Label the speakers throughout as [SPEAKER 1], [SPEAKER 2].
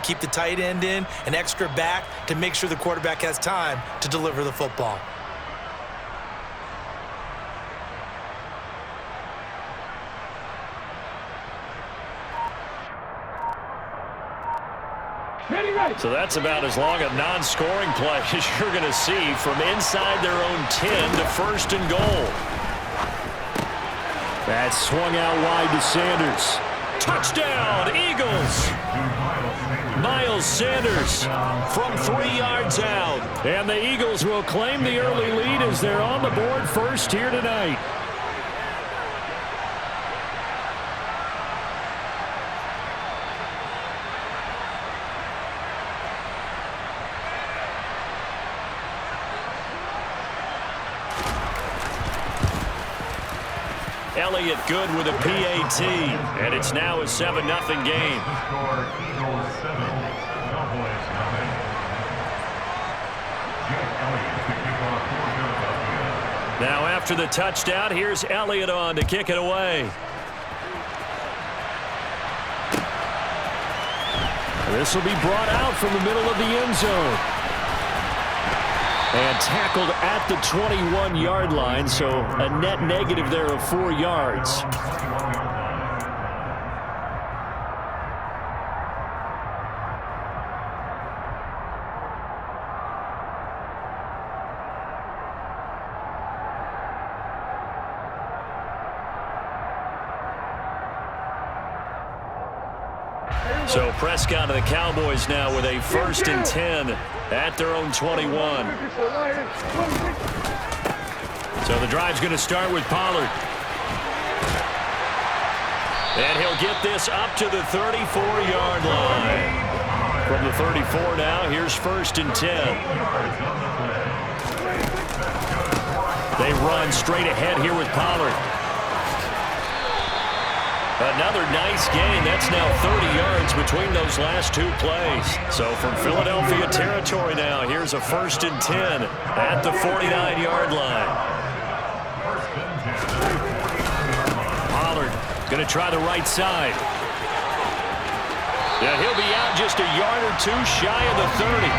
[SPEAKER 1] Keep the tight end in, an extra back to make sure the quarterback has time to deliver the football.
[SPEAKER 2] So that's about as long a non-scoring play as you're going to see from inside their own 10 to first and goal. That swung out wide to Sanders. Touchdown, Eagles! Miles Sanders from 3 yards out. And the Eagles will claim the early lead as they're on the board first here tonight. Elliott good with a PAT, and it's now a 7-0 game. Now after the touchdown, here's Elliott on to kick it away. This will be brought out from the middle of the end zone. And tackled at the 21-yard line, so a net negative there of 4 yards. So Prescott and the Cowboys now with a 1st and 10 at their own 21. So the drive's going to start with Pollard. And he'll get this up to the 34-yard line. From the 34 now, here's 1st and 10. They run straight ahead here with Pollard. Another nice gain. That's now 30 yards between those last 2 plays. So from Philadelphia territory now, here's a 1st and 10 at the 49-yard line. Pollard going to try the right side. Yeah, he'll be out just a yard or 2 shy of the 30.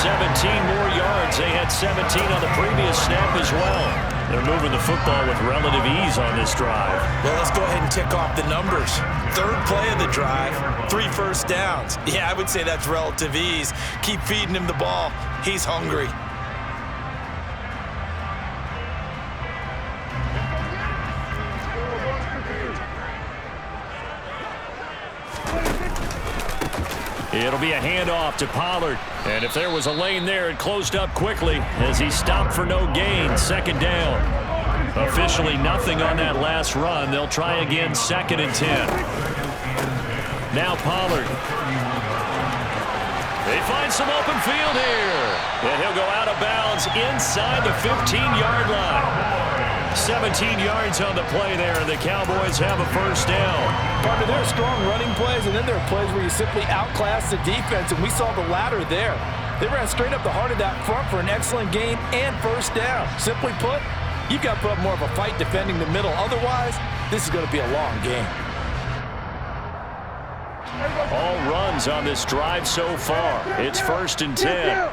[SPEAKER 2] 17 more yards. They had 17 on the previous snap as well. They're moving the football with relative ease on this drive.
[SPEAKER 1] Well, let's go ahead and tick off the numbers. 3rd play of the drive, 3 first downs. Yeah, I would say that's relative ease. Keep feeding him the ball. He's hungry.
[SPEAKER 2] It'll be a handoff to Pollard. And if there was a lane there, it closed up quickly as he stopped for no gain. 2nd down. Officially nothing on that last run. They'll try again 2nd and 10. Now Pollard. They find some open field here. And he'll go out of bounds inside the 15-yard line. 17 yards on the play there, and the Cowboys have a 1st down.
[SPEAKER 3] Partner, there are strong running plays, and then there are plays where you simply outclass the defense, and we saw the latter there. They ran straight up the heart of that front for an excellent gain and 1st down. Simply put, you've got to put up more of a fight defending the middle. Otherwise, this is going to be a long game.
[SPEAKER 2] All runs on this drive so far. It's 1st and 10.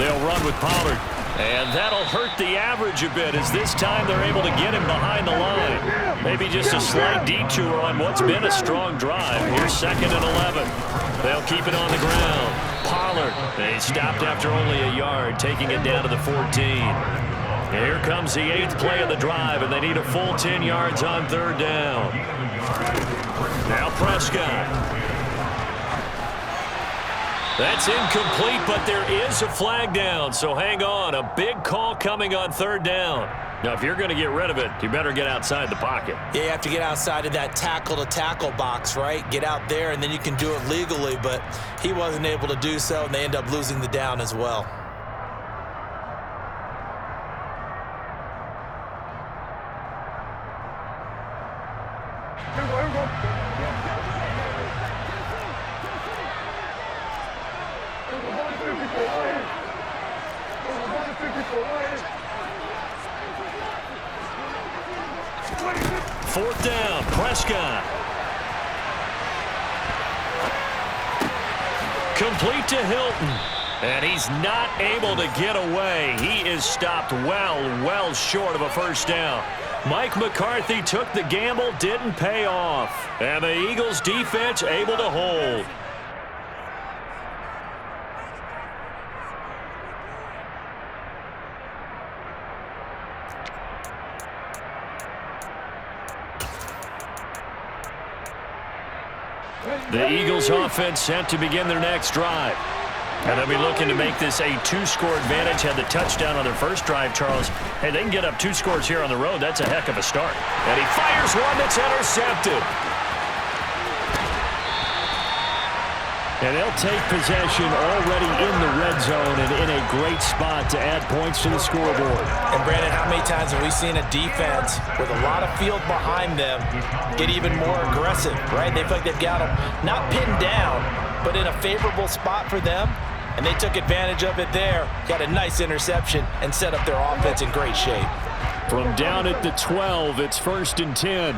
[SPEAKER 2] They'll run with Pollard. And that'll hurt the average a bit as this time they're able to get him behind the line. Maybe just a slight detour on what's been a strong drive. Here's 2nd and 11. They'll keep it on the ground. Pollard, they stopped after only a yard, taking it down to the 14. And here comes the 8th play of the drive, and they need a full 10 yards on 3rd down. Now Prescott. That's incomplete, but there is a flag down, so hang on. A big call coming on 3rd down. Now, if you're going to get rid of it, you better get outside the pocket.
[SPEAKER 1] Yeah, you have to get outside of that tackle-to-tackle box, right? Get out there, and then you can do it legally, but he wasn't able to do so, and they end up losing the down as well.
[SPEAKER 2] Fourth down, Prescott. Complete to Hilton. And he's not able to get away. He is stopped well short of a first down. Mike McCarthy took the gamble, didn't pay off. And the Eagles defense able to hold. The Eagles offense set to begin their next drive. And they'll be looking to make this a two-score advantage. Had the touchdown on their first drive, Charles. Hey, they can get up 2 scores here on the road. That's a heck of a start. And he fires one that's intercepted. And they'll take possession already in the red zone and in a great spot to add points to the scoreboard.
[SPEAKER 3] And, Brandon, how many times have we seen a defense with a lot of field behind them get even more aggressive, right? They feel like they've got them not pinned down, but in a favorable spot for them, and they took advantage of it there. Got a nice interception and set up their offense in great shape.
[SPEAKER 2] From down at the 12, it's 1st and 10.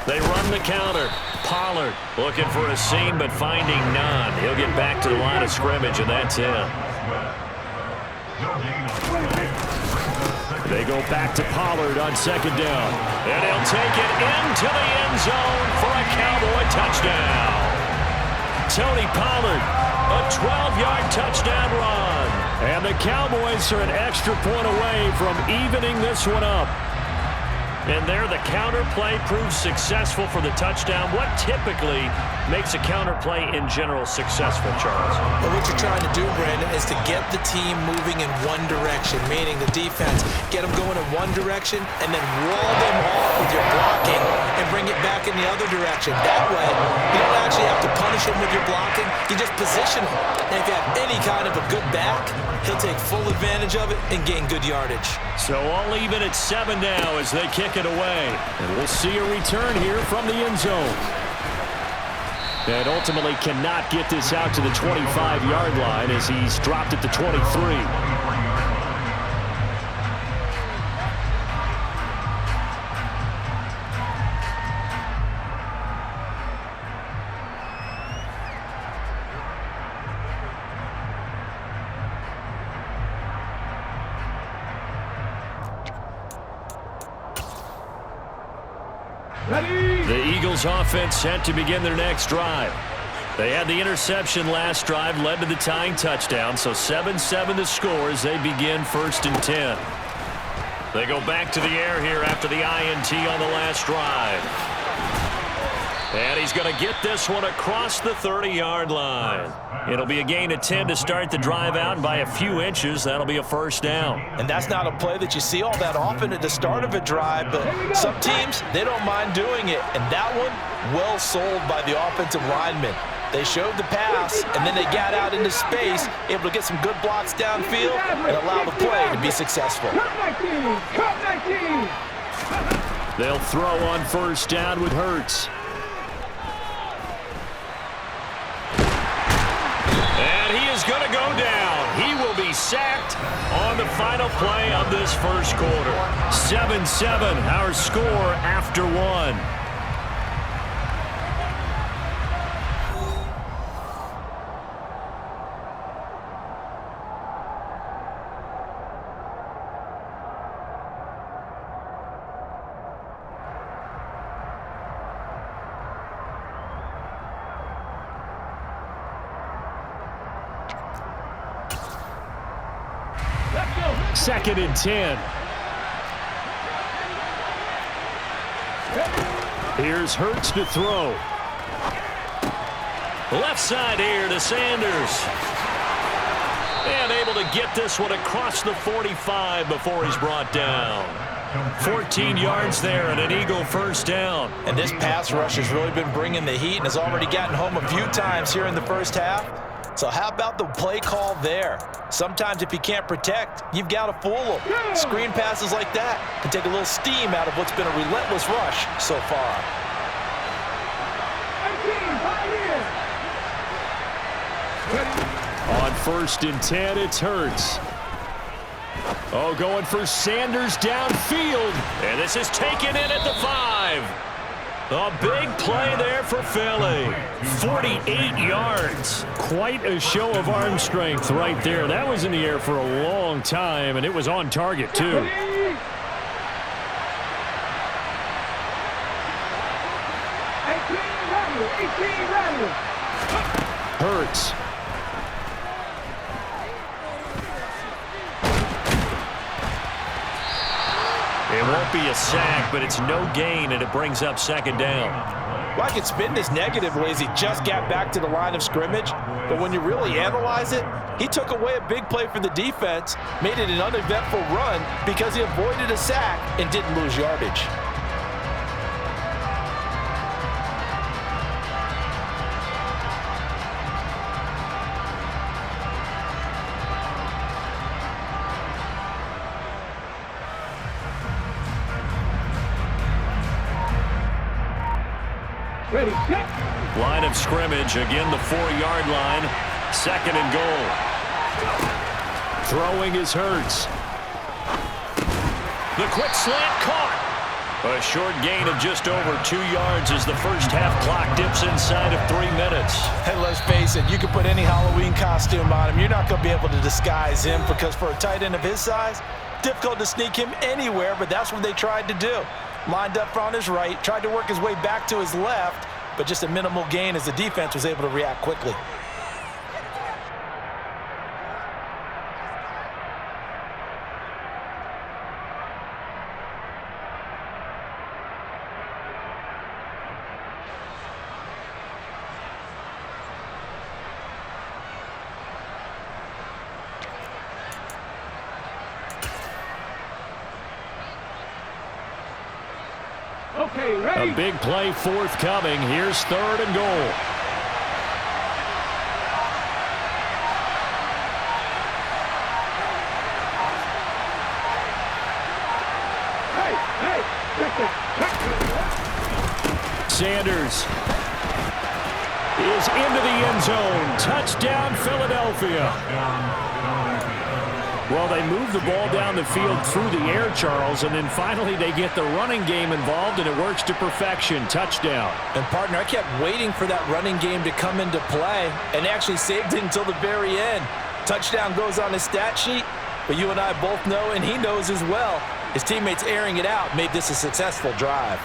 [SPEAKER 2] They run the counter. Pollard looking for a seam, but finding none. He'll get back to the line of scrimmage, and that's it. They go back to Pollard on 2nd down. And he'll take it into the end zone for a Cowboy touchdown. Tony Pollard, a 12-yard touchdown run. And the Cowboys are an extra point away from evening this one up. And there, the counter play proves successful for the touchdown. What typically makes a counter play in general successful, Charles?
[SPEAKER 3] Well, what you're trying to do, Brandon, is to get the team moving in one direction, meaning the defense, get them going in one direction and then wall them off with your blocking and bring it back in the other direction. That way, you don't actually have to punish them with your blocking. You just position them. And if you have any kind of a good back, he'll take full advantage of it and gain good yardage.
[SPEAKER 2] So all even at 7 now as they kick it away. And we'll see a return here from the end zone. And ultimately cannot get this out to the 25-yard line as he's dropped at the 23. The Eagles offense set to begin their next drive. They had the interception last drive, led to the tying touchdown, so 7-7 the score as they begin 1st and 10. They go back to the air here after the INT on the last drive. And he's going to get this one across the 30-yard line. It'll be a gain of 10 to start the drive out, and by a few inches, that'll be a first down.
[SPEAKER 3] And that's not a play that you see all that often at the start of a drive, but some teams, they don't mind doing it. And that one, well sold by the offensive lineman. They showed the pass, and then they got out into space, able to get some good blocks downfield and allow the play to be successful.
[SPEAKER 2] They'll throw on first down with Hurts. And he is going to go down. He will be sacked on the final play of this first quarter. 7-7, our score after 1. Second and 10. Here's Hurts to throw. Left side here to Sanders. And able to get this one across the 45 before he's brought down. 14 yards there and an Eagle first down.
[SPEAKER 3] And this pass rush has really been bringing the heat and has already gotten home a few times here in the first half. So how about the play call there? Sometimes if you can't protect, you've got to fool them. Screen passes like that can take a little steam out of what's been a relentless rush so far.
[SPEAKER 2] On 1st and 10, it's Hurts. Oh, going for Sanders downfield. And this is taken in at the 5. A big play there for Philly. 48 yards. Quite a show of arm strength right there. That was in the air for a long time, and it was on target, too. Hurts. It won't be a sack, but it's no gain, and it brings up second down.
[SPEAKER 3] Well, I could spin this negatively as he just got back to the line of scrimmage, but when you really analyze it, he took away a big play for the defense, made it an uneventful run because he avoided a sack and didn't lose yardage.
[SPEAKER 4] Ready, set.
[SPEAKER 2] Line of scrimmage, again the 4-yard line. Second and goal. Throwing is Hurts. The quick slant caught. A short gain of just over 2 yards as the first half clock dips inside of 3 minutes.
[SPEAKER 3] And let's face it, you can put any Halloween costume on him. You're not going to be able to disguise him because for a tight end of his size, difficult to sneak him anywhere, but that's what they tried to do. Lined up on his right, tried to work his way back to his left, but just a minimal gain as the defense was able to react quickly.
[SPEAKER 4] Okay, ready.
[SPEAKER 2] A big play forthcoming. Here's third and goal.
[SPEAKER 4] Hey,
[SPEAKER 2] Sanders is into the end zone. Touchdown, Philadelphia. Well, they move the ball down the field through the air, Charles, and then finally they get the running game involved, and it works to perfection. Touchdown.
[SPEAKER 3] And, partner, I kept waiting for that running game to come into play and actually saved it until the very end. Touchdown goes on his stat sheet, but you and I both know, and he knows as well, his teammates airing it out made this a successful drive.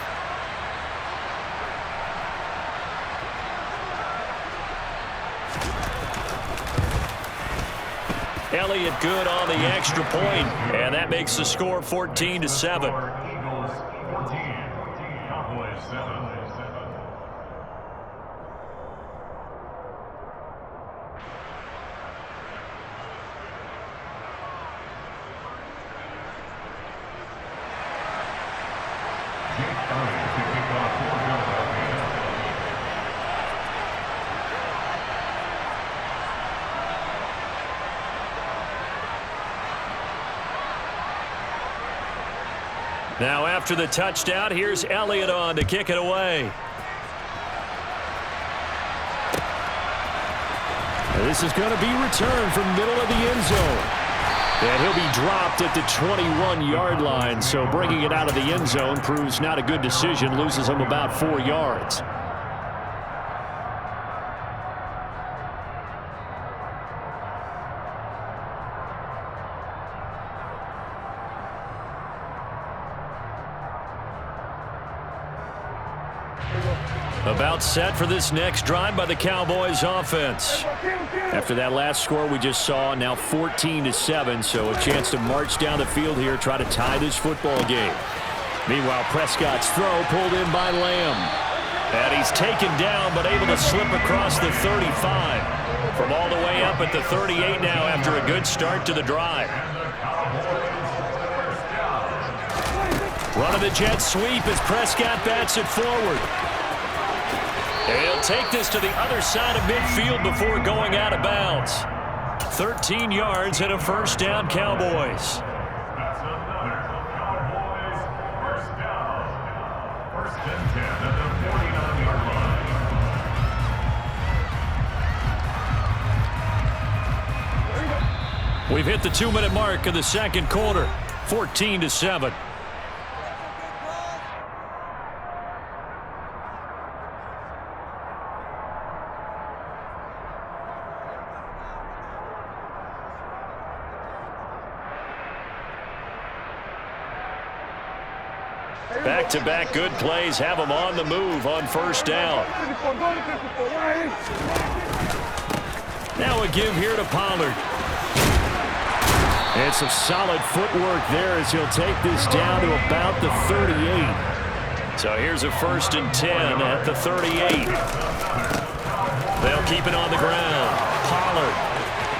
[SPEAKER 2] Elliott good on the extra point, and that makes the score 14-7. Now after the touchdown, here's Elliott on to kick it away. This is going to be returned from middle of the end zone. And he'll be dropped at the 21-yard line, so bringing it out of the end zone proves not a good decision, loses him about 4 yards. About set for this next drive by the Cowboys offense. After that last score we just saw, now 14-7, so a chance to march down the field here, try to tie this football game. Meanwhile, Prescott's throw pulled in by Lamb. And he's taken down, but able to slip across the 35. From all the way up at the 38 now after a good start to the drive. Run of the jet sweep as Prescott bats it forward. He'll take this to the other side of midfield before going out of bounds. 13 yards and a first down, Cowboys. We've hit the 2-minute mark of the second quarter. 14-7. Back-to-back good plays have them on the move on first down. Now a give here to Pollard. And some solid footwork there as he'll take this down to about the 38. So here's a 1st and 10 at the 38. They'll keep it on the ground. Pollard.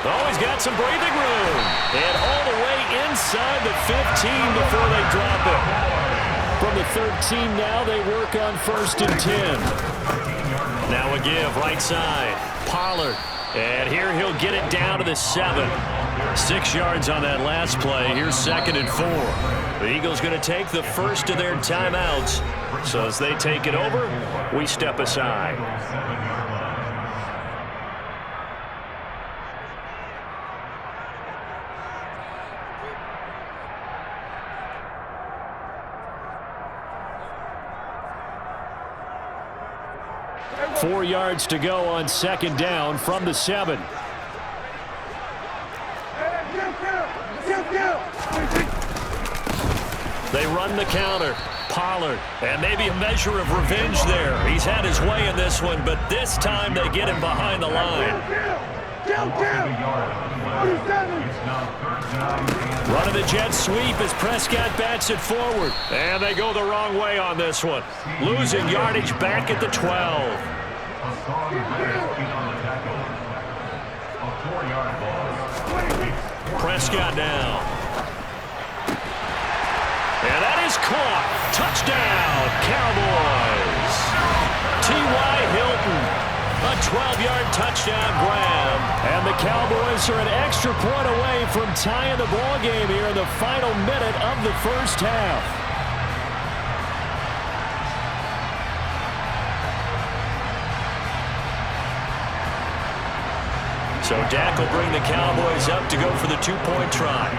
[SPEAKER 2] Oh, he's got some breathing room. And all the way inside the 15 before they drop it. From the 13 now, they work on 1st and 10. Now a give, right side. Pollard. And here he'll get it down to the 7. 6 yards on that last play. Here's 2nd and 4. The Eagles going to take the first of their timeouts. So as they take it over, we step aside. Four yards to go on 2nd down from the 7. They run the counter. Pollard. And maybe a measure of revenge there. He's had his way in this one, but this time they get him behind the line. Running the jet sweep as Prescott bats it forward. And they go the wrong way on this one. Losing yardage back at the 12. Prescott now. And that is caught. Touchdown, Cowboys. T.Y. Hilton. A 12-yard touchdown grab. And the Cowboys are an extra point away from tying the ball game here in the final minute of the first half. So Dak will bring the Cowboys up to go for the 2-point try.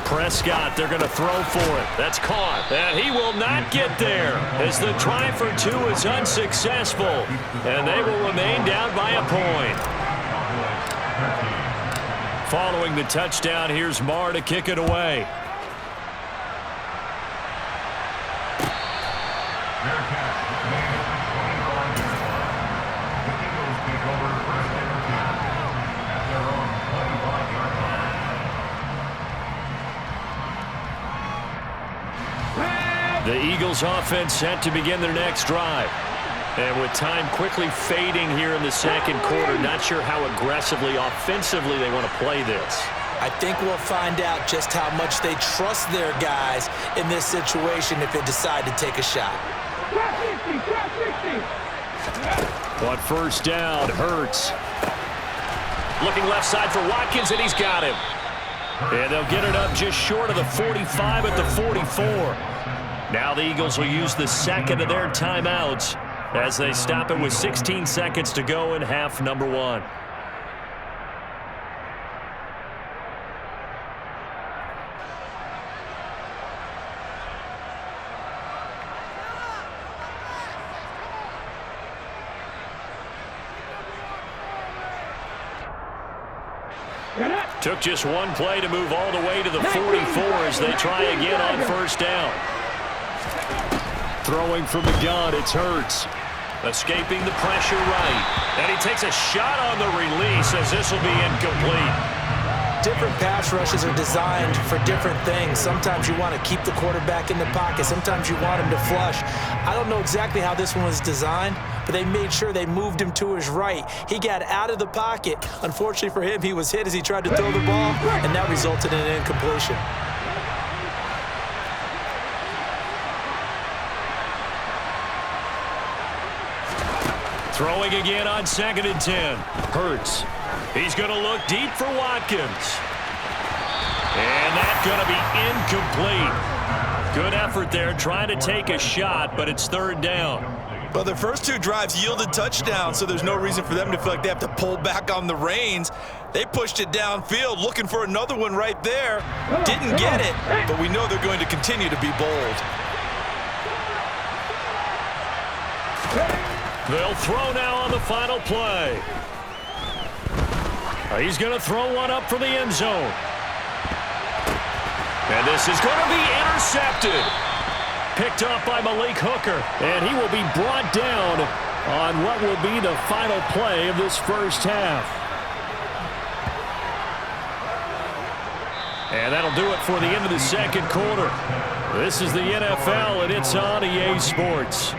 [SPEAKER 2] Prescott, they're going to throw for it. That's caught. And he will not get there as the try for 2 is unsuccessful. And they will remain down by a point. Following the touchdown, here's Marr to kick it away. The Eagles offense set to begin their next drive. And with time quickly fading here in the second quarter, not sure how aggressively, offensively they want to play this.
[SPEAKER 1] I think we'll find out just how much they trust their guys in this situation if they decide to take a shot.
[SPEAKER 2] On first down, Hurts. Looking left side for Watkins, and he's got him. And they'll get it up just short of the 45 at the 44. Now the Eagles will use the second of their timeouts as they stop it with 16 seconds to go in half number 1. Took just one play to move all the way to the 44 as they try again on first down. Throwing from the gun, it's Hurts. Escaping the pressure right. And he takes a shot on the release as this will be incomplete.
[SPEAKER 1] Different pass rushes are designed for different things. Sometimes you want to keep the quarterback in the pocket. Sometimes you want him to flush. I don't know exactly how this one was designed, but they made sure they moved him to his right. He got out of the pocket. Unfortunately for him, he was hit as he tried to throw the ball, and that resulted in an incompletion.
[SPEAKER 2] Throwing again on 2nd and 10. Hurts. He's going to look deep for Watkins. And that's going to be incomplete. Good effort there trying to take a shot, but it's 3rd down.
[SPEAKER 1] Well, their first 2 drives yielded touchdowns, so there's no reason for them to feel like they have to pull back on the reins. They pushed it downfield, looking for another one right there. Didn't get it, but we know they're going to continue to be bold.
[SPEAKER 2] They'll throw now on the final play. He's going to throw one up for the end zone. And this is going to be intercepted. Picked off by Malik Hooker. And he will be brought down on what will be the final play of this first half. And that'll do it for the end of the second quarter. This is the NFL, and it's on EA Sports.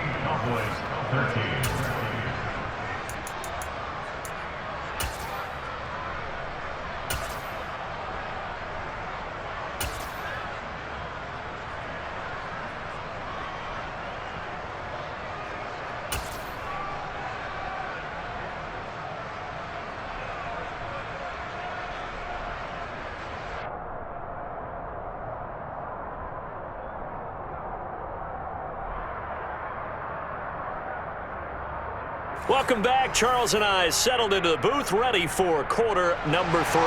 [SPEAKER 2] Welcome back. Charles and I settled into the booth, ready for quarter number 3.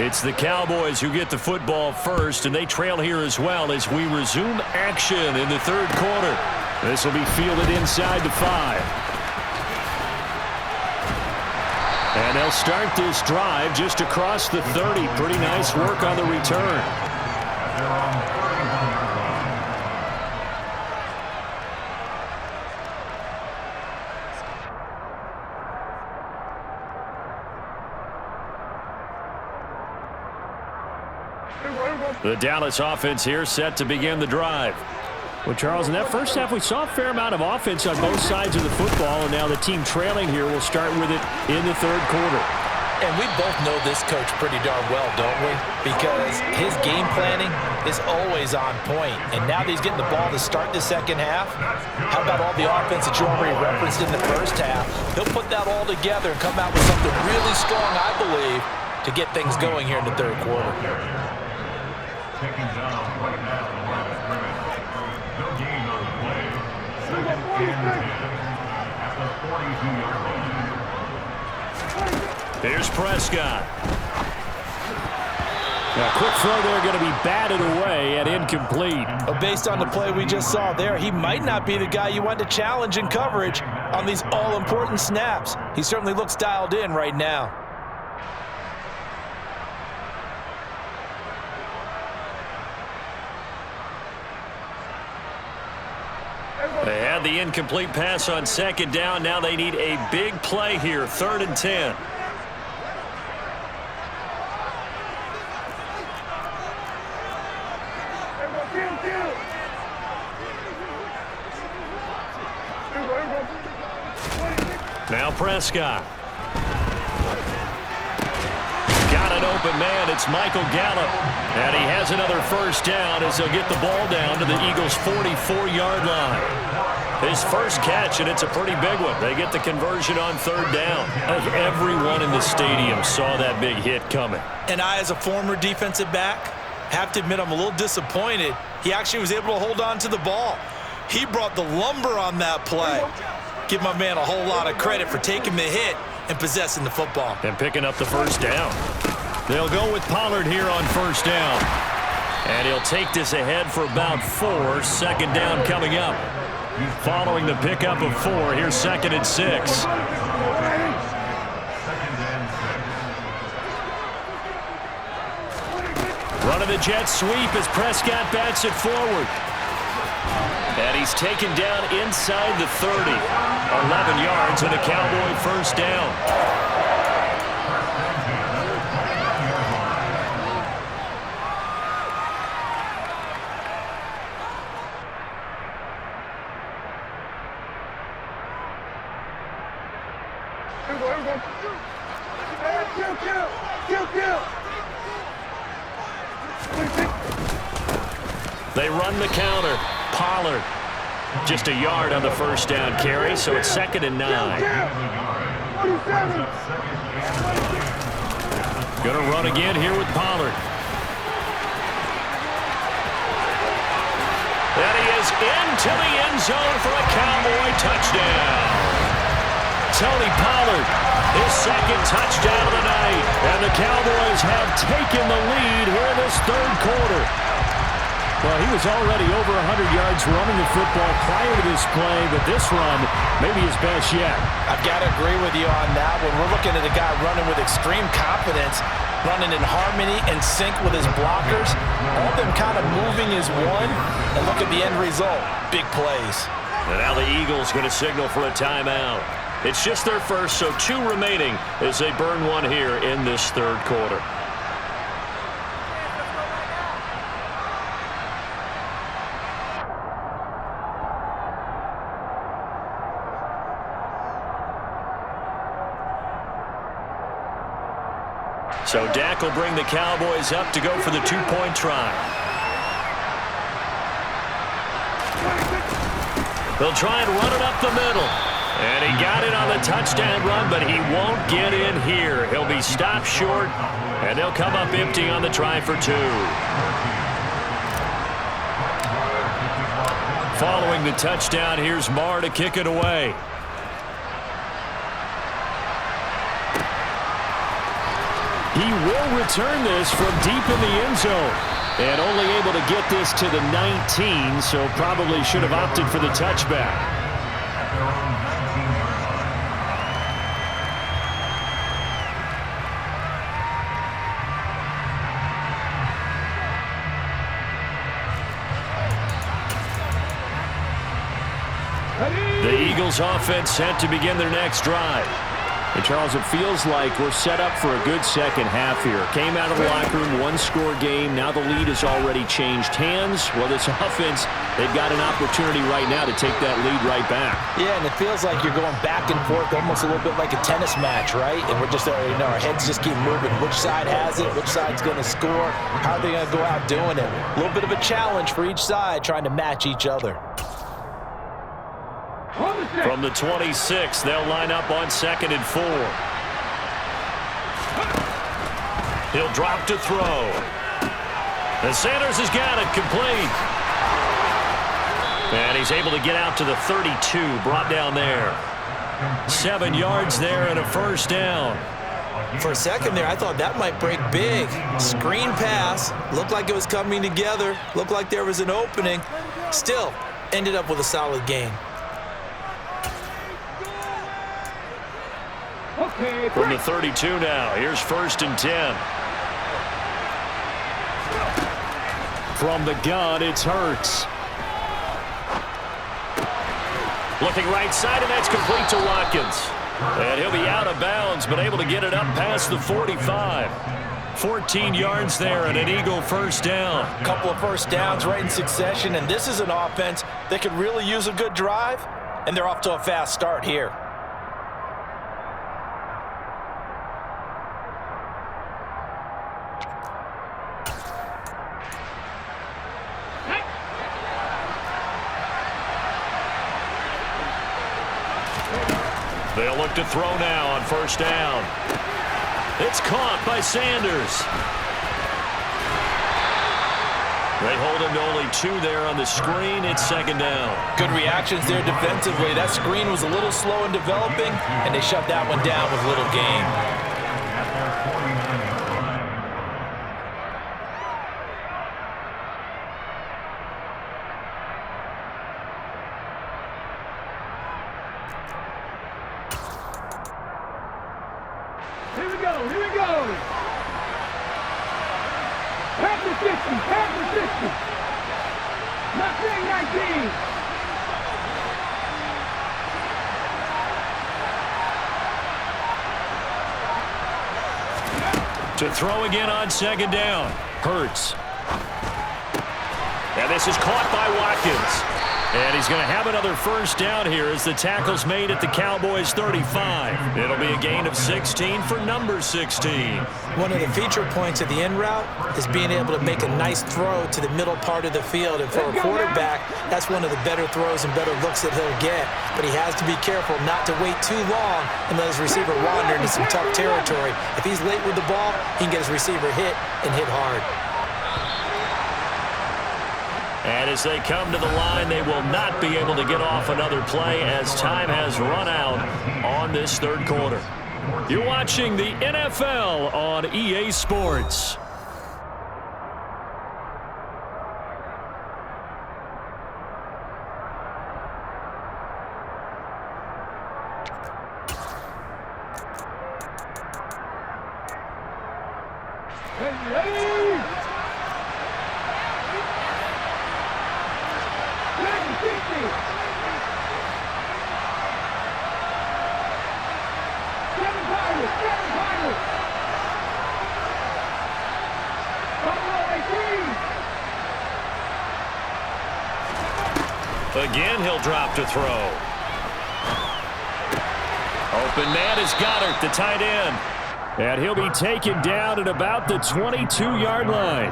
[SPEAKER 2] It's the Cowboys who get the football first, and they trail here as well as we resume action in the third quarter. This will be fielded inside the 5. And they'll start this drive just across the 30. Pretty nice work on the return. The Dallas offense here set to begin the drive. Well, Charles, in that first half, we saw a fair amount of offense on both sides of the football, and now the team trailing here will start with it in the third quarter.
[SPEAKER 1] And we both know this coach pretty darn well, don't we? Because his game planning is always on point. And now that he's getting the ball to start the second half, how about all the offense that you already referenced in the first half? He'll put that all together and come out with something really strong, I believe, to get things going here in the third quarter.
[SPEAKER 5] Taking down right now the line of scrimmage. No gain on the play. Second and 10 at the 42-yard line.
[SPEAKER 2] Here's Prescott. A quick throw there, going to be batted away and incomplete.
[SPEAKER 1] Based on the play we just saw there, he might not be the guy you want to challenge in coverage on these all-important snaps. He certainly looks dialed in right now.
[SPEAKER 2] They had the incomplete pass on second down. Now they need a big play here, 3rd and 10. Now Prescott. Got an open man. It's Michael Gallup. And he has another first down as they'll get the ball down to the Eagles' 44-yard line. His first catch, and it's a pretty big one. They get the conversion on 3rd down. Everyone in the stadium saw that big hit coming.
[SPEAKER 1] And I, as a former defensive back, have to admit I'm a little disappointed. He actually was able to hold on to the ball. He brought the lumber on that play. Give my man a whole lot of credit for taking the hit and possessing the football.
[SPEAKER 2] And picking up the first down. They'll go with Pollard here on first down. And he'll take this ahead for about 4. Second down coming up. Following the pickup of 4, here's 2nd and 6. Running the jet sweep as Prescott bats it forward. And he's taken down inside the 30. 11 yards and a Cowboy first down. They run the counter. Pollard. Just a yard on the first down carry, so it's 2nd and 9. Going to run again here with Pollard. And he is into the end zone for a Cowboy touchdown. Tony Pollard, his 2nd touchdown of the night. the Cowboys have taken the lead here in this third quarter. Well, he was already over 100 yards running the football prior to this play, but this run may be his best yet.
[SPEAKER 3] I've got to agree with you on that one. We're looking at a guy running with extreme confidence, running in harmony and sync with his blockers. All of them kind of moving as one. And look at the end result. Big plays.
[SPEAKER 2] And now the Eagles going to signal for a timeout. It's just their first, so 2 remaining as they burn one here in this third quarter. So Dak will bring the Cowboys up to go for the 2-point try. They'll try and run it up the middle. And he got it on the touchdown run, but he won't get in here. He'll be stopped short, and they'll come up empty on the try for 2. Following the touchdown, here's Marr to kick it away. He will return this from deep in the end zone. And only able to get this to the 19, so probably should have opted for the touchback. The Eagles offense set to begin their next drive. And Charles, it feels like we're set up for a good second half here. Came out of the locker room, 1-score game. Now the lead has already changed hands. Well, this offense, they've got an opportunity right now to take that lead right back.
[SPEAKER 3] Yeah, and it feels like you're going back and forth, almost a little bit like a tennis match, right? And we're just, our heads just keep moving. Which side has it? Which side's going to score? How are they going to go out doing it? A little bit of a challenge for each side, trying to match each other.
[SPEAKER 2] From the 26, they'll line up on 2nd and 4. He'll drop to throw. And Sanders has got it complete. And he's able to get out to the 32, brought down there. 7 yards there and a first down.
[SPEAKER 1] For a second there, I thought that might break big. Screen pass. Looked like it was coming together. Looked like there was an opening. Still, ended up with a solid gain.
[SPEAKER 2] From the 32 now, here's 1st and 10. From the gun, it's Hurts. Looking right side, and that's complete to Watkins. And he'll be out of bounds, but able to get it up past the 45. 14 yards there and an Eagle first down.
[SPEAKER 3] A couple of first downs right in succession, and this is an offense that could really use a good drive, and they're off to a fast start here.
[SPEAKER 2] They'll look to throw now on first down. It's caught by Sanders. They hold him to only 2 there on the screen. It's 2nd down.
[SPEAKER 3] Good reactions there defensively. That screen was a little slow in developing, and they shut that one down with little gain.
[SPEAKER 4] Here we go. Pass the 60. Not saying 19.
[SPEAKER 2] To throw again on 2nd down. Hurts. And this is caught by Watkins. And he's going to have another first down here as the tackle's made at the Cowboys' 35. It'll be a gain of 16 for number 16.
[SPEAKER 1] One of the feature points of the in route is being able to make a nice throw to the middle part of the field. And for a quarterback, that's one of the better throws and better looks that he'll get. But he has to be careful not to wait too long and let his receiver wander into some tough territory. If he's late with the ball, he can get his receiver hit and hit hard.
[SPEAKER 2] And as they come to the line, they will not be able to get off another play as time has run out on this third quarter. You're watching the NFL on EA Sports. Again, he'll drop to throw. Open man is Goddard, the tight end. And he'll be taken down at about the 22-yard line.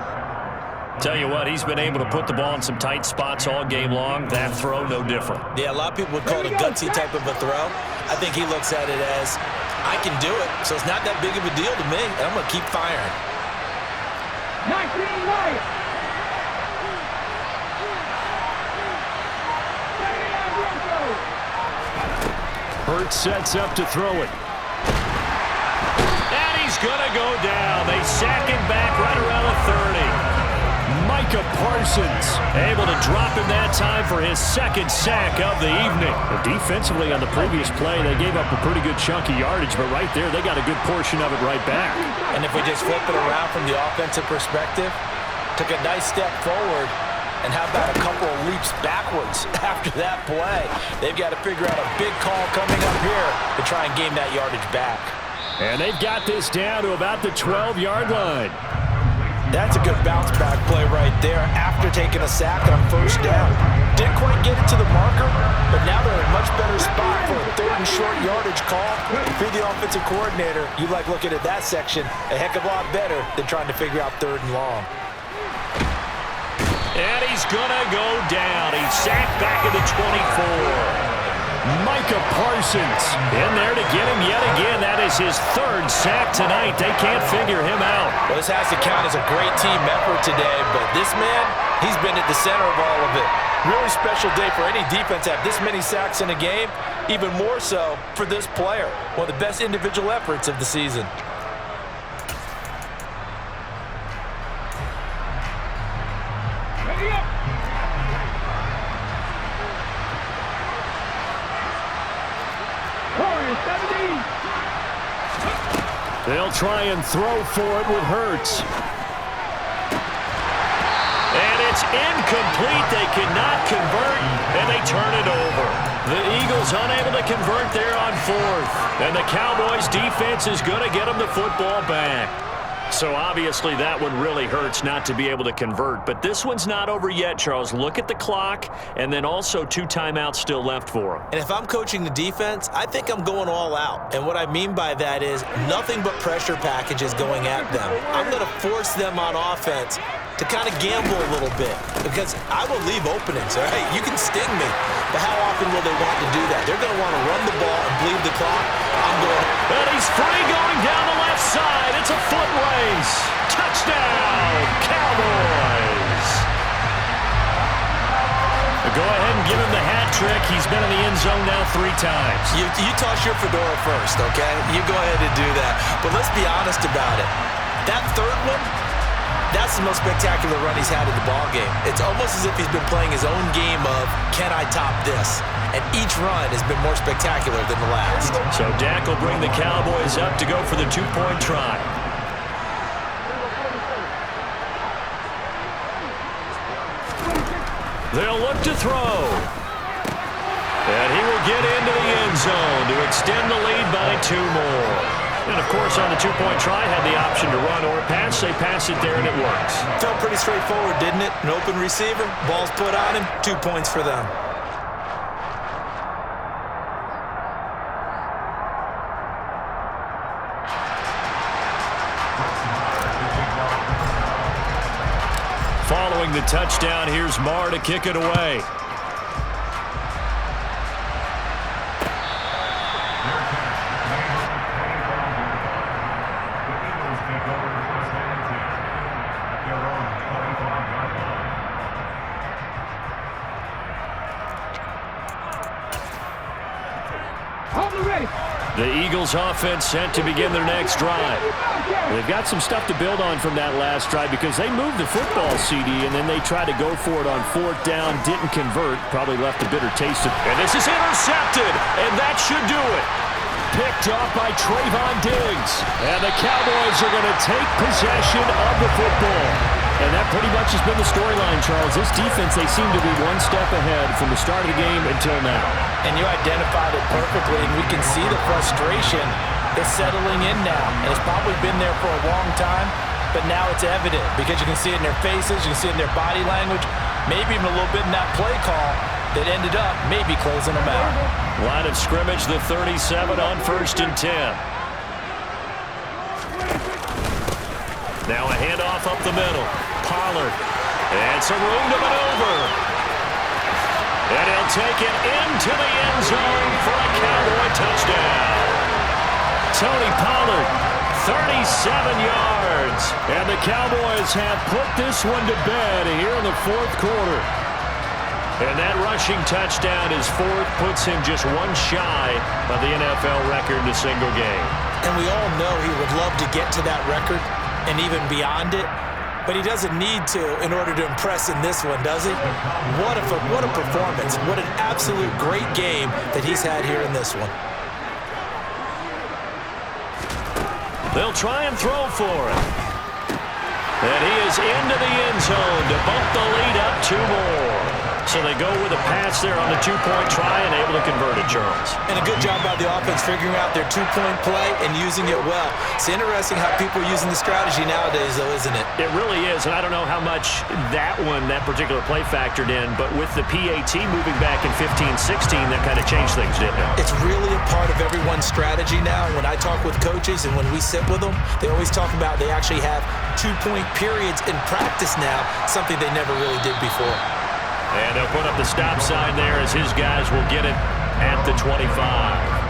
[SPEAKER 2] Tell you what, he's been able to put the ball in some tight spots all game long. That throw, no different.
[SPEAKER 1] Yeah, a lot of people would call it a gutsy type of a throw. I think he looks at it as, I can do it, so it's not that big of a deal to me, and I'm going to keep firing.
[SPEAKER 4] 19 right.
[SPEAKER 2] Hurts sets up to throw it. And he's going to go down. They sack him back right around the 30. Micah Parsons able to drop him that time for his second sack of the evening. But defensively on the previous play, they gave up a pretty good chunk of yardage, but right there, they got a good portion of it right back.
[SPEAKER 1] And if we just flip it around from the offensive perspective, took a nice step forward, and how about a couple of leaps backwards after that play? They've got to figure out a big call coming up here to try and gain that yardage back.
[SPEAKER 2] And they've got this down to about the 12-yard line.
[SPEAKER 1] That's a good bounce-back play right there after taking a sack on first down. Didn't quite get it to the marker, but now they're in a much better spot for a third and short yardage call. If you're the offensive coordinator, you like looking at that section a heck of a lot better than trying to figure out third and long.
[SPEAKER 2] And he's going to go down. He's sacked back at the 24. Micah Parsons in there to get him yet again. That is his third sack tonight. They can't figure him out.
[SPEAKER 1] Well, this has to count as a great team effort today, but this man, he's been at the center of all of it. Really special day for any defense to have this many sacks in a game, even more so for this player. One of the best individual efforts of the season.
[SPEAKER 2] They'll try and throw for it with Hurts. And it's incomplete. They cannot convert, and they turn it over. The Eagles unable to convert there on fourth. And the Cowboys defense is going to get them the football back. So obviously that one really hurts not to be able to convert. But this one's not over yet, Charles. Look at the clock, and then also 2 timeouts still left for them.
[SPEAKER 1] And if I'm coaching the defense, I think I'm going all out. And what I mean by that is nothing but pressure packages going at them. I'm going to force them on offense to kind of gamble a little bit because I will leave openings, all right? You can sting me, but how often will they want to do that? They're going to want to run the ball and bleed the clock. I'm going.
[SPEAKER 2] And he's free going down the left side. It's a foot race. Touchdown, Cowboys. Go ahead and give him the hat trick. He's been in the end zone now 3 times.
[SPEAKER 1] You toss your fedora first, okay? You go ahead and do that. But let's be honest about it. That third one, that's the most spectacular run he's had in the ballgame. It's almost as if he's been playing his own game of, can I top this? And each run has been more spectacular than the last.
[SPEAKER 2] So Dak will bring the Cowboys up to go for the 2-point try. They'll look to throw. And he will get into the end zone to extend the lead by 2 more. And, of course, on the 2-point try, had the option to run or pass. They pass it there, and it works.
[SPEAKER 1] Felt pretty straightforward, didn't it? An open receiver, ball's put on him, 2 points for them.
[SPEAKER 2] Following the touchdown, here's Marr to kick it away. Eagles offense set to begin their next drive. They've got some stuff to build on from that last drive because they moved the football, CD, and then they tried to go for it on 4th down, didn't convert, probably left a bitter taste.
[SPEAKER 6] And this is intercepted, and that should do it. Picked off by Trayvon Diggs. And the Cowboys are going to take possession of the football.
[SPEAKER 2] And that pretty much has been the storyline, Charles. This defense, they seem to be one step ahead from the start of the game until now.
[SPEAKER 3] And you identified it perfectly, and we can see the frustration is settling in now. And it's probably been there for a long time, but now it's evident because you can see it in their faces, you can see it in their body language, maybe even a little bit in that play call that ended up maybe closing them out.
[SPEAKER 2] Line of scrimmage, the 37 on 1st and 10. Now a handoff up the middle. Pollard. And some room to maneuver. And he'll take it into the end zone for a Cowboy touchdown. Tony Pollard, 37 yards. And the Cowboys have put this one to bed here in the 4th quarter. And that rushing touchdown is 4th, puts him just one shy of the NFL record in a single game.
[SPEAKER 1] And we all know he would love to get to that record and even beyond it, but he doesn't need to in order to impress in this one, does he? What a performance. What an absolute great game that he's had here in this one.
[SPEAKER 2] They'll try and throw for it. And he is into the end zone to bump the lead up 2 more. So they go with a pass there on the 2-point try and able to convert it, Charles.
[SPEAKER 1] And a good job by the offense figuring out their 2-point play and using it well. It's interesting how people are using the strategy nowadays, though, isn't it?
[SPEAKER 2] It really is, and I don't know how much that particular play factored in, but with the PAT moving back in 15-16, that kind of changed things, didn't it?
[SPEAKER 1] It's really a part of everyone's strategy now. When I talk with coaches and when we sit with them, they always talk about they actually have 2-point periods in practice now, something they never really did before.
[SPEAKER 2] And they'll put up the stop sign there as his guys will get it at the 25.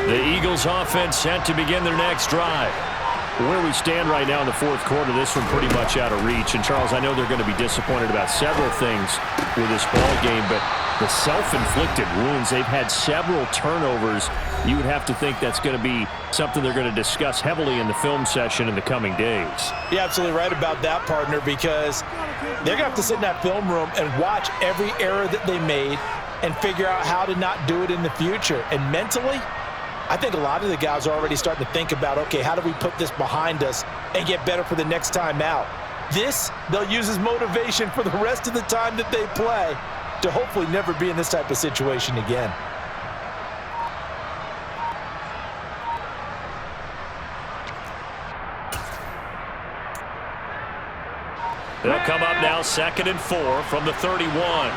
[SPEAKER 2] The Eagles offense set to begin their next drive. Where we stand right now in the 4th quarter, this one pretty much out of reach. And, Charles, I know they're going to be disappointed about several things with this ball game, but the self-inflicted wounds, they've had several turnovers. You would have to think that's going to be something they're going to discuss heavily in the film session in the coming days.
[SPEAKER 3] You're absolutely right about that, partner, because they're going to have to sit in that film room and watch every error that they made and figure out how to not do it in the future. And mentally, I think a lot of the guys are already starting to think about, okay, how do we put this behind us and get better for the next time out? This, they'll use as motivation for the rest of the time that they play to hopefully never be in this type of situation again.
[SPEAKER 2] They'll come up now 2nd and 4 from the 31.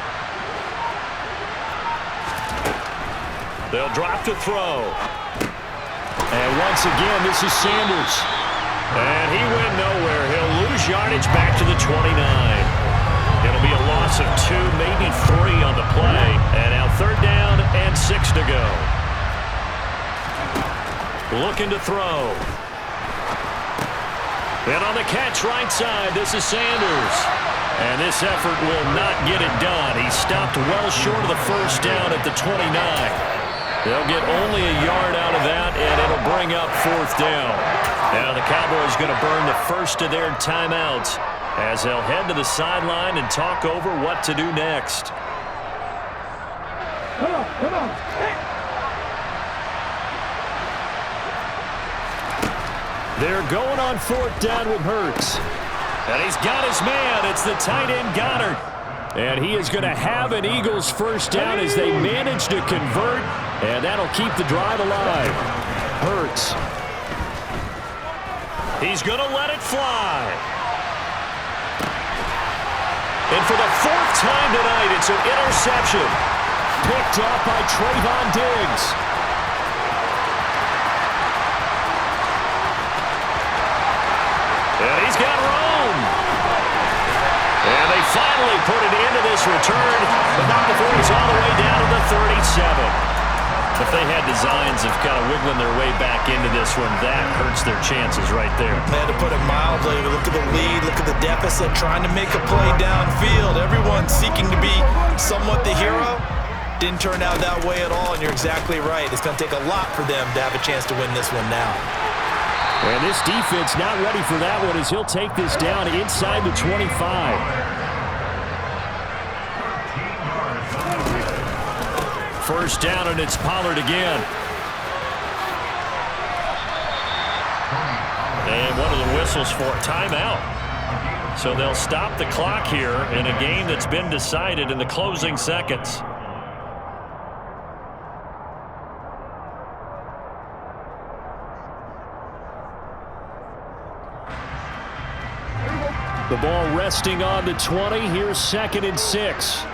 [SPEAKER 2] They'll drop to throw. And once again, this is Sanders. And he went nowhere. He'll lose yardage back to the 29. It'll be a loss of 2, maybe 3 on the play. And now 3rd down and 6 to go. Looking to throw. And on the catch right side, this is Sanders. And this effort will not get it done. He stopped well short of the 1st down at the 29. They'll get only a yard out of that, and it'll bring up 4th down. Now the Cowboys going to burn the first of their timeouts as they'll head to the sideline and talk over what to do next.
[SPEAKER 4] Come on. Hey.
[SPEAKER 2] They're going on 4th down with Hurts. And he's got his man. It's the tight end Goddard. And he is going to have an Eagles 1st down as they manage to convert. And that'll keep the drive alive. Hurts. He's going to let it fly.
[SPEAKER 6] And for the fourth time tonight, it's an interception. Picked up by Trayvon Diggs. And he's got room. And they finally put an end to this return, but not before he's all the way down to the 37. If they had designs of kind of wiggling their way back into this one, that hurts their chances right there.
[SPEAKER 1] They had to put it mildly. Look at the lead, look at the deficit, trying to make a play downfield. Everyone seeking to be somewhat the hero. Didn't turn out that way at all, and you're exactly right. It's going to take a lot for them to have a chance to win this one now.
[SPEAKER 6] And this defense not ready for that one as he'll take this down inside the 25. First down, and it's Pollard again. And one of the whistles for timeout. So they'll stop the clock here in a game that's been decided in the closing seconds. The ball resting on the 20. Here's 2nd and 6.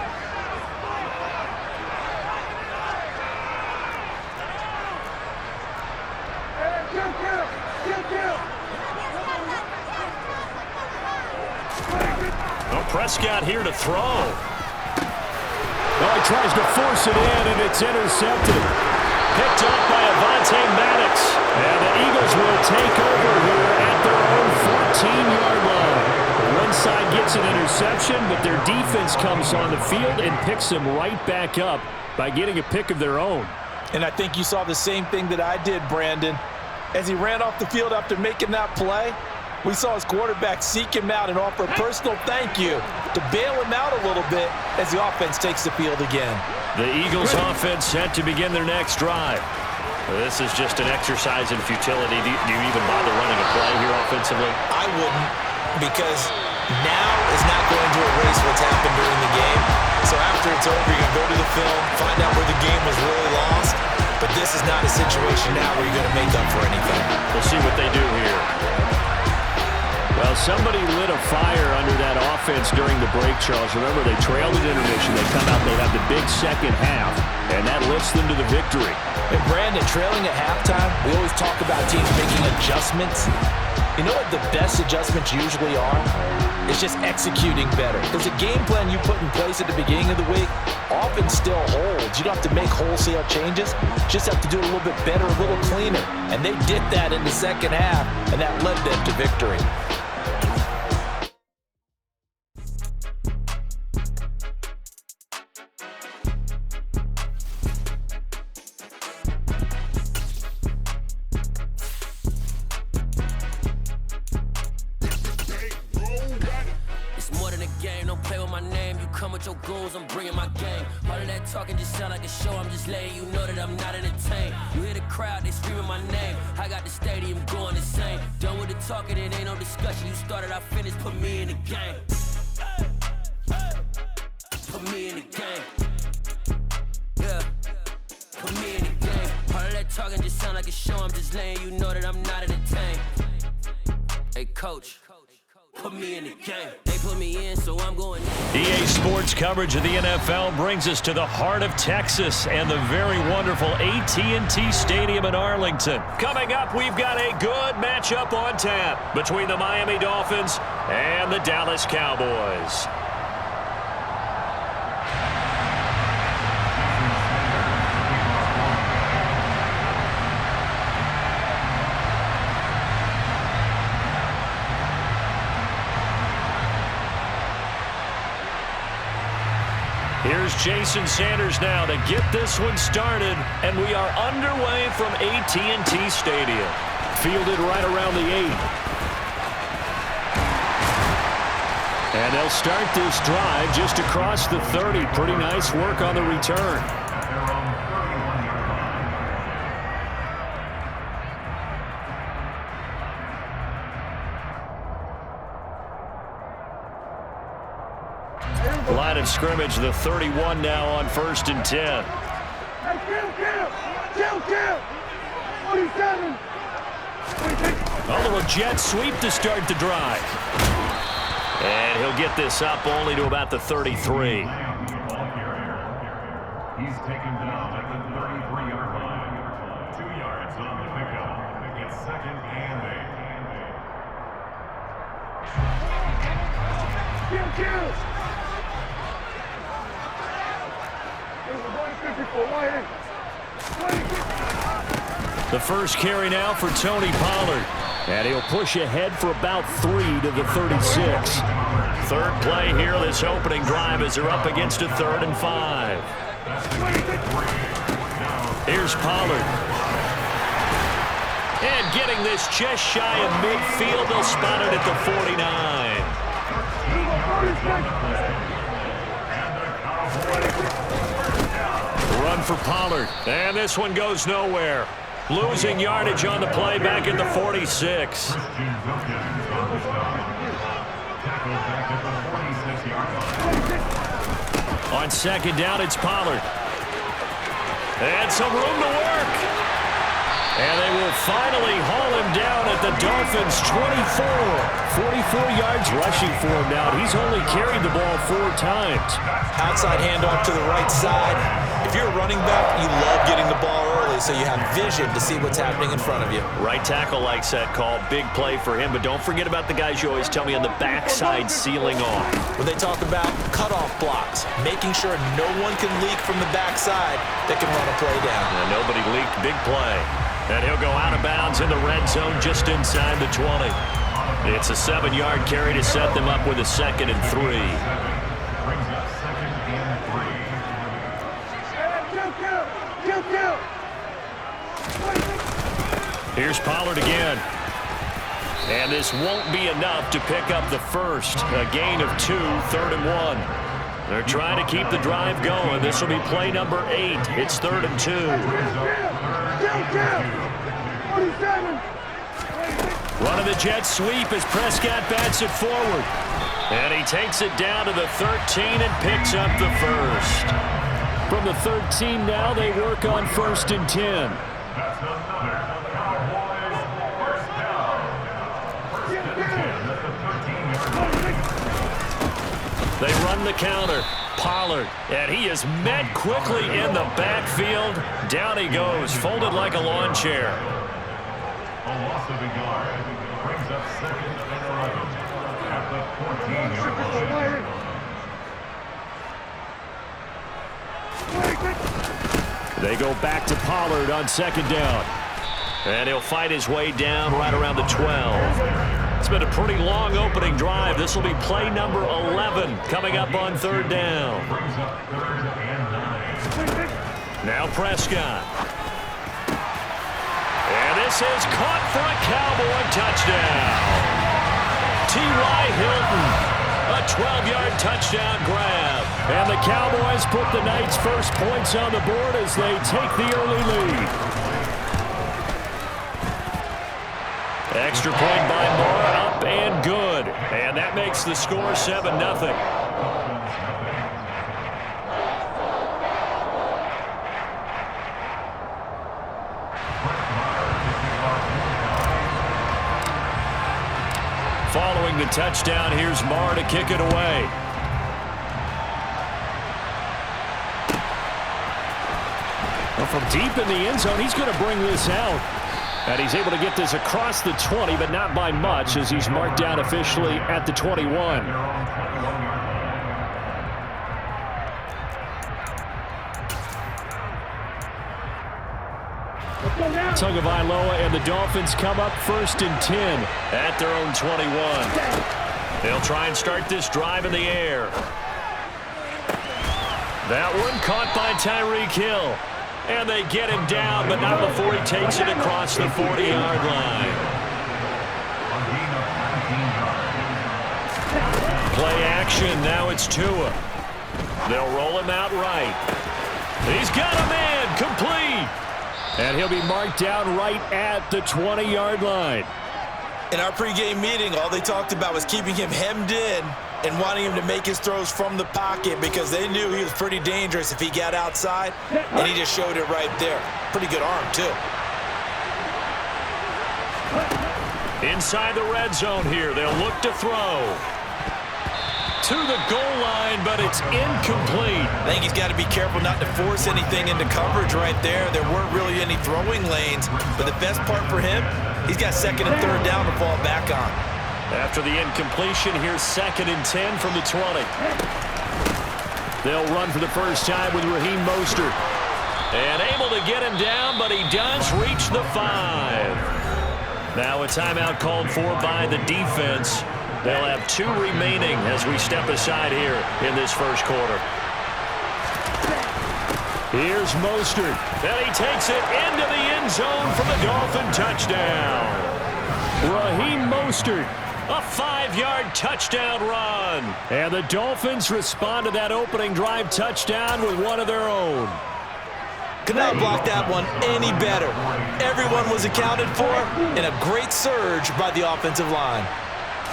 [SPEAKER 6] Prescott here to throw. Oh, he tries to force it in, and it's intercepted. Picked up by Avonte Maddox. And the Eagles will take over here at their own 14-yard line. One side gets an interception, but their defense comes on the field and picks them right back up by getting a pick of their own.
[SPEAKER 3] And I think you saw the same thing that I did, Brandon. As he ran off the field after making that play, we saw his quarterback seek him out and offer a personal thank you to bail him out a little bit as the offense takes the field again.
[SPEAKER 6] The Eagles offense set to begin their next drive. This is just an exercise in futility. Do you even bother running a play here offensively?
[SPEAKER 1] I wouldn't, because now is not going to erase what's happened during the game. So after it's over, you're going to go to the film, find out where the game was really lost. But this is not a situation now where you're going to make up for anything.
[SPEAKER 6] We'll see what they do here. Well, somebody lit a fire under that offense during the break, Charles. Remember, they trailed at intermission. They come out, they have the big second half, and that lifts them to the victory.
[SPEAKER 3] And Brandon, trailing at halftime, we always talk about teams making adjustments. You know what the best adjustments usually are? It's just executing better. Because the game plan you put in place at the beginning of the week often still holds. You don't have to make wholesale changes. You just have to do it a little bit better, a little cleaner. And they did that in the second half, and that led them to victory.
[SPEAKER 7] Your goals, I'm bringing my game. All of that talking just sound like a show. I'm just letting you know that I'm not entertained. You hear the crowd, they screaming my name. I got the stadium going insane. Done with the talking, it ain't no discussion. You started, I finished, put me in the game. Put me in the game. Yeah, put me in the game. All of that talking just sound like a show. I'm just letting you know that I'm not entertained. Hey, coach. Put me in the game. They put me in, so I'm going in.
[SPEAKER 6] EA Sports coverage of the NFL brings us to the heart of Texas and the very wonderful AT&T Stadium in Arlington. Coming up, we've got a good matchup on tap between the Miami Dolphins and the Dallas Cowboys. Here's Jason Sanders now to get this one started, and we are underway from AT&T Stadium. Fielded right around the 8. And they'll start this drive just across the 30. Pretty nice work on the return. Line of scrimmage, the 31 now on 1st and 10. A little jet sweep to start the drive.
[SPEAKER 2] And he'll get this up only to about the 33.
[SPEAKER 5] He's taken down at the 33-yard line. 2 yards on the pickup. It's 2nd and 8.
[SPEAKER 6] The first carry now for Tony Pollard. And he'll push ahead for about 3 to the 36.
[SPEAKER 2] Third play here, this opening drive as they're up against a 3rd and 5. Here's Pollard. And getting this just shy of midfield, they'll spot it at the 49. Run for Pollard. And this one goes nowhere. Losing yardage on the play back at the 46. On 2nd down, it's Pollard. And some room to work. And they will finally haul him down at the Dolphins' 24. 44 yards rushing for him now. He's only carried the ball 4 times.
[SPEAKER 1] Outside handoff to the right side. If you're a running back, you love getting the ball early so you have vision to see what's happening in front of you.
[SPEAKER 2] Right tackle likes that call. Big play for him, but don't forget about the guys you always tell me on the backside sealing off.
[SPEAKER 1] When they talk about cutoff blocks, making sure no one can leak from the backside that can run a play down.
[SPEAKER 2] And nobody leaked. Big play. And he'll go out of bounds in the red zone just inside the 20. It's a 7-yard carry to set them up with a 2nd and 3.
[SPEAKER 5] Brings up 2nd and 3.
[SPEAKER 2] Here's Pollard again. And this won't be enough to pick up the first. A gain of 2, 3rd and 1. They're trying to keep the drive going. This will be play number 8. It's 3rd and 2. Running the jet sweep as Prescott bats it forward. And he takes it down to the 13 and picks up the first.
[SPEAKER 6] From the 13 now, they work on 1st and 10.
[SPEAKER 5] That's another Cowboys first down. 1st and 10 at the 13-yard line.
[SPEAKER 2] They run the counter. Pollard, and he is met quickly in the backfield. Down he goes, folded like a lawn chair.
[SPEAKER 5] A loss of a yard. Brings up 2nd and 11 at the 14-yard line.
[SPEAKER 6] They go back to Pollard on 2nd down.
[SPEAKER 2] And he'll fight his way down right around the 12. It's been a pretty long opening drive. This will be play number 11 coming up on 3rd down.
[SPEAKER 5] Brings up 3rd and 9.
[SPEAKER 2] Now Prescott. And this is caught for a Cowboy touchdown. T.Y. Hilton, a 12-yard touchdown grab.
[SPEAKER 6] And the Cowboys put the Knights' first points on the board as they take the early lead.
[SPEAKER 2] Extra point by Moore, up and good. And that makes the score 7-0. Following the touchdown, here's Marr to kick it away.
[SPEAKER 6] Well, from deep in the end zone, he's going to bring this out. And he's able to get this across the 20, but not by much, as he's marked down officially at the 21. Tagovailoa and the Dolphins come up 1st and 10
[SPEAKER 2] at their own 21. They'll try and start this drive in the air. That one caught by Tyreek Hill. And they get him down, but not before he takes it across the 40-yard line. Play action, now it's Tua. They'll roll him out right. He's got a man, complete.
[SPEAKER 6] And he'll be marked down right at the 20-yard line.
[SPEAKER 1] In our pregame meeting, all they talked about was keeping him hemmed in and wanting him to make his throws from the pocket because they knew he was pretty dangerous if he got outside, and he just showed it right there. Pretty good arm, too.
[SPEAKER 2] Inside the red zone here, they'll look to throw. to the goal line, but it's incomplete.
[SPEAKER 3] I think he's got to be careful not to force anything into coverage right there. There weren't really any throwing lanes, but the best part for him, he's got second and third down to fall back on.
[SPEAKER 2] After the incompletion, here's 2nd and 10 from the 20. They'll run for the first time with Raheem Mostert. And able to get him down, but he does reach the 5. Now a timeout called for by the defense. They'll have 2 remaining as we step aside here in this first quarter. Here's Mostert. And he takes it into the end zone for the Dolphin touchdown. Raheem Mostert, a 5-yard touchdown run. And the Dolphins respond to that opening drive touchdown with one of their own.
[SPEAKER 3] Could not block that one any better. Everyone was accounted for, and a great surge by the offensive line.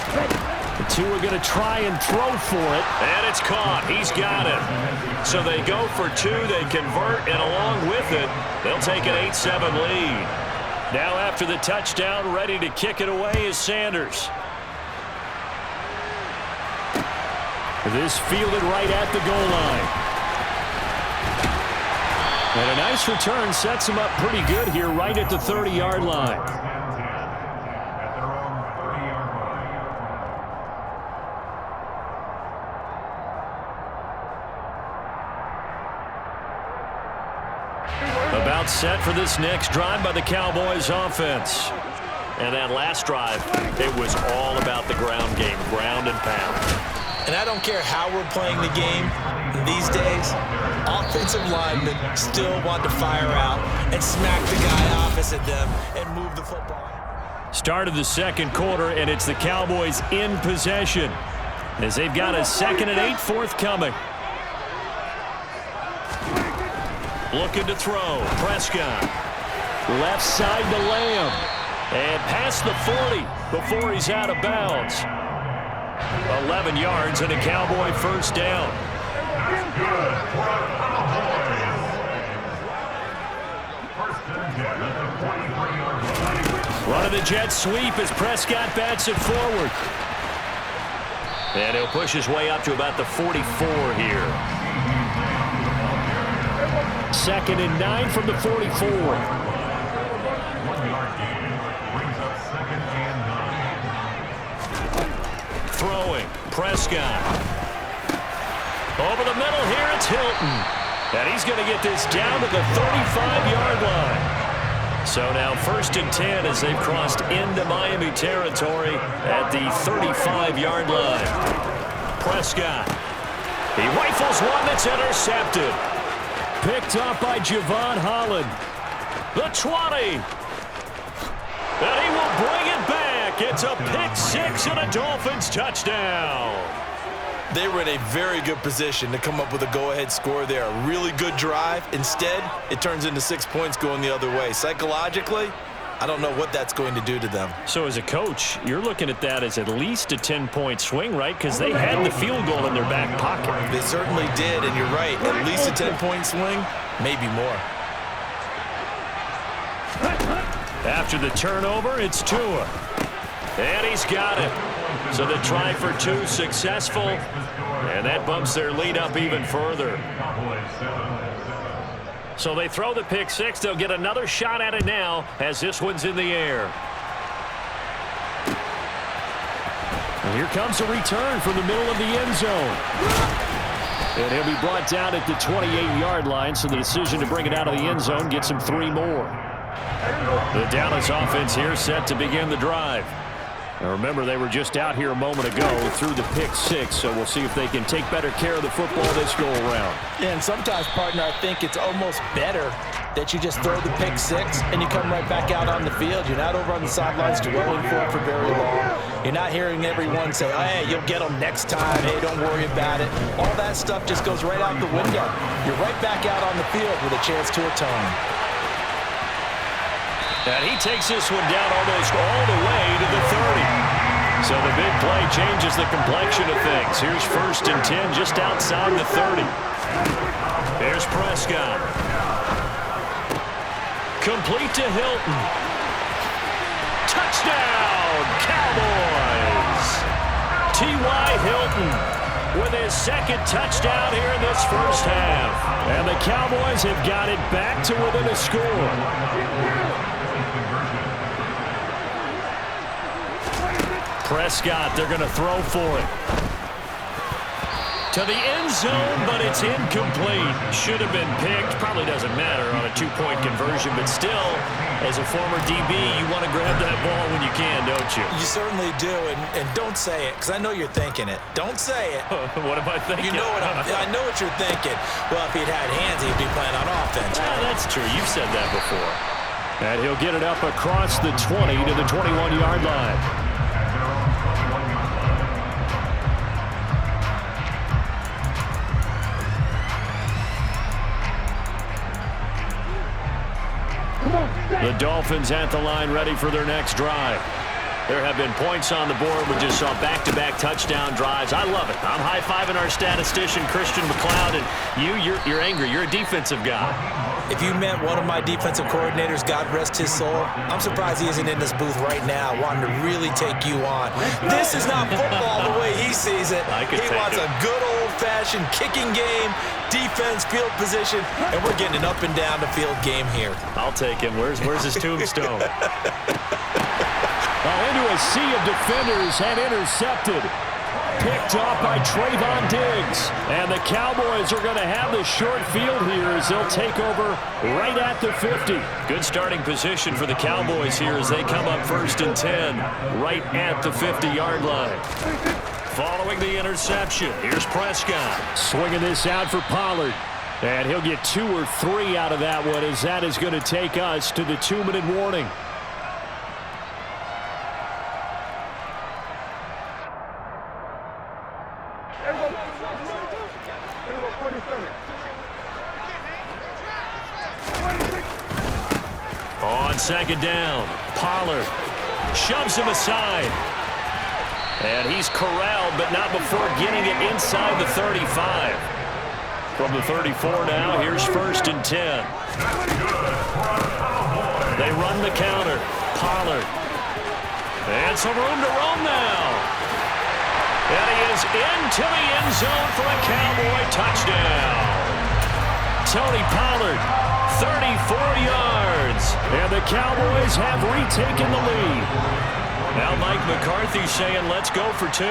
[SPEAKER 2] The 2 are going to try and throw for it. And it's caught. He's got it. So they go for 2. They convert, and along with it, they'll take an 8-7 lead. Now after the touchdown, ready to kick it away is Sanders. This fielded right at the goal line. And a nice return sets him up pretty good here right at the 30-yard line. About set for this next drive by the Cowboys offense. And that last drive, it was all about the ground game, ground and pound.
[SPEAKER 3] And I don't care how we're playing the game these days, offensive linemen still want to fire out and smack the guy opposite them and move the football.
[SPEAKER 2] Start of the second quarter, and it's the Cowboys in possession as they've got a 2nd and 8 forthcoming. Looking to throw. Prescott. Left side to Lamb. And past the 40 before he's out of bounds. 11 yards and a Cowboy first down. Running the jet sweep as Prescott bats it forward. And he'll push his way up to about the 44 here. 2nd and 9 from the 44.
[SPEAKER 5] 1-yard gain brings up 2nd and 9.
[SPEAKER 2] Throwing. Prescott. Over the middle here, it's Hilton. And he's going to get this down to the 35-yard line. So now 1st and 10 as they've crossed into Miami territory at the 35-yard line. Prescott. He rifles one that's intercepted. Picked up by Javon Holland. The 20. And he will bring it back. It's a pick-6 and a Dolphins touchdown.
[SPEAKER 3] They were in a very good position to come up with a go-ahead score there. A really good drive. Instead, it turns into 6 points going the other way. Psychologically, I don't know what that's going to do to them.
[SPEAKER 2] So as a coach, you're looking at that as at least a 10-point swing, right? Because they had the field goal in their back pocket.
[SPEAKER 3] They certainly did, and you're right. At least a 10-point swing, maybe more.
[SPEAKER 2] After the turnover, it's Tua. And he's got it. So the try for 2 successful, and that bumps their lead up even further. So they throw the pick-6. They'll get another shot at it now as this one's in the air. And here comes a return from the middle of the end zone. And he'll be brought down at the 28-yard line, so the decision to bring it out of the end zone gets him 3 more. The Dallas offense here set to begin the drive. Now remember, they were just out here a moment ago through the pick-6, so we'll see if they can take better care of the football this go-around.
[SPEAKER 3] Yeah, and sometimes, partner, I think it's almost better that you just throw the pick-6 and you come right back out on the field. You're not over on the sidelines dwelling for it for very long. You're not hearing everyone say, oh, hey, you'll get them next time. Hey, don't worry about it. All that stuff just goes right out the window. You're right back out on the field with a chance to atone.
[SPEAKER 2] And he takes this one down almost all the way to the 30. So the big play changes the complexion of things. Here's 1st and 10 just outside the 30. There's Prescott. Complete to Hilton. Touchdown, Cowboys! T.Y. Hilton.
[SPEAKER 6] with his second touchdown here in this first half. And the Cowboys have got it back to within a score. Prescott, they're going to throw for it. To the end zone, but it's incomplete. Should have been picked. Probably doesn't matter on a two-point conversion, but still, as a former DB, you want to grab that ball when you can, don't you?
[SPEAKER 1] You certainly do, and don't say it, because I know you're thinking it. Don't say it.
[SPEAKER 6] What am I thinking?
[SPEAKER 1] You know what I know what you're thinking. Well, if he'd had hands, he'd be playing on offense.
[SPEAKER 6] Yeah, that's true. You've said that before. And he'll get it up across the 20 to the 21-yard line. The Dolphins at the line ready for their next drive. There have been points on the board. We just saw back-to-back touchdown drives. I love it. I'm high-fiving our statistician, Christian McLeod, and you're angry. You're a defensive guy.
[SPEAKER 1] If you met one of my defensive coordinators, God rest his soul, I'm surprised he isn't in this booth right now wanting to really take you on. This is not football the way he sees it. He wants a good old-fashioned kicking game, defense, field position, and we're getting an up-and-down-the-field game here.
[SPEAKER 6] I'll take him. Where's his tombstone? Into a sea of defenders and intercepted. Picked off by Trayvon Diggs. And the Cowboys are going to have the short field here as they'll take over right at the 50. Good starting position for the Cowboys here as they come up 1st and 10 right at the 50-yard line. Following the interception, here's Prescott. Swinging this out for Pollard. And he'll get 2 or 3 out of that one as that is going to take us to the 2-minute warning. On 2nd down, Pollard shoves him aside. And he's corralled, but not before getting it inside the 35. From the 34 now, here's 1st and 10. They run the counter. Pollard. And some room to roam now. And he is into the end zone for a Cowboy touchdown. Tony Pollard, 34 yards. And the Cowboys have retaken the lead. Now Mike McCarthy saying, let's go for 2.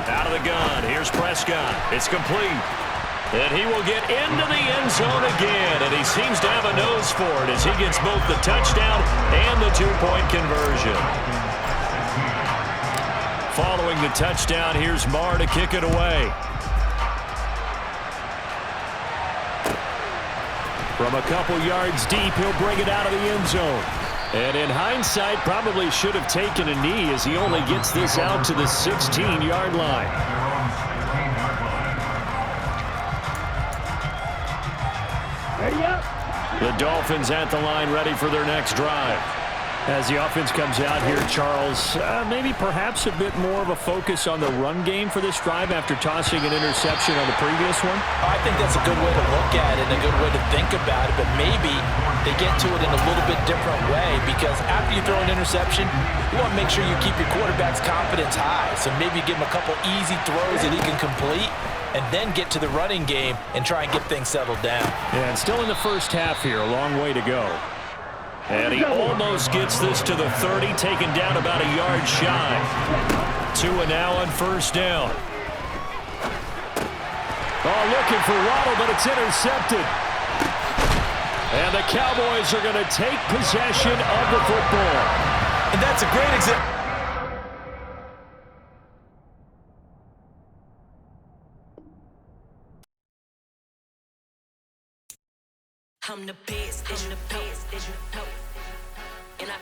[SPEAKER 6] Out of the gun, here's Prescott. It's complete. And he will get into the end zone again, and he seems to have a nose for it as he gets both the touchdown and the 2-point conversion. Following the touchdown, here's Marr to kick it away. From a couple yards deep, he'll bring it out of the end zone. And in hindsight, probably should have taken a knee as he only gets this out to the 16-yard line. The Dolphins at the line ready for their next drive. As the offense comes out here, Charles, maybe perhaps a bit more of a focus on the run game for this drive after tossing an interception on the previous one?
[SPEAKER 1] I think that's a good way to look at it and a good way to think about it, but maybe they get to it in a little bit different way because after you throw an interception, you want to make sure you keep your quarterback's confidence high. So maybe give him a couple easy throws that he can complete and then get to the running game and try and get things settled down.
[SPEAKER 6] Yeah, and still in the first half here, a long way to go. And he almost gets this to the 30, taken down about a yard shy. 2 and now on 1st down. Oh, looking for Waddle, but it's intercepted. And the Cowboys are going to take possession of the football.
[SPEAKER 1] And that's a great example.
[SPEAKER 7] I'm the best, and I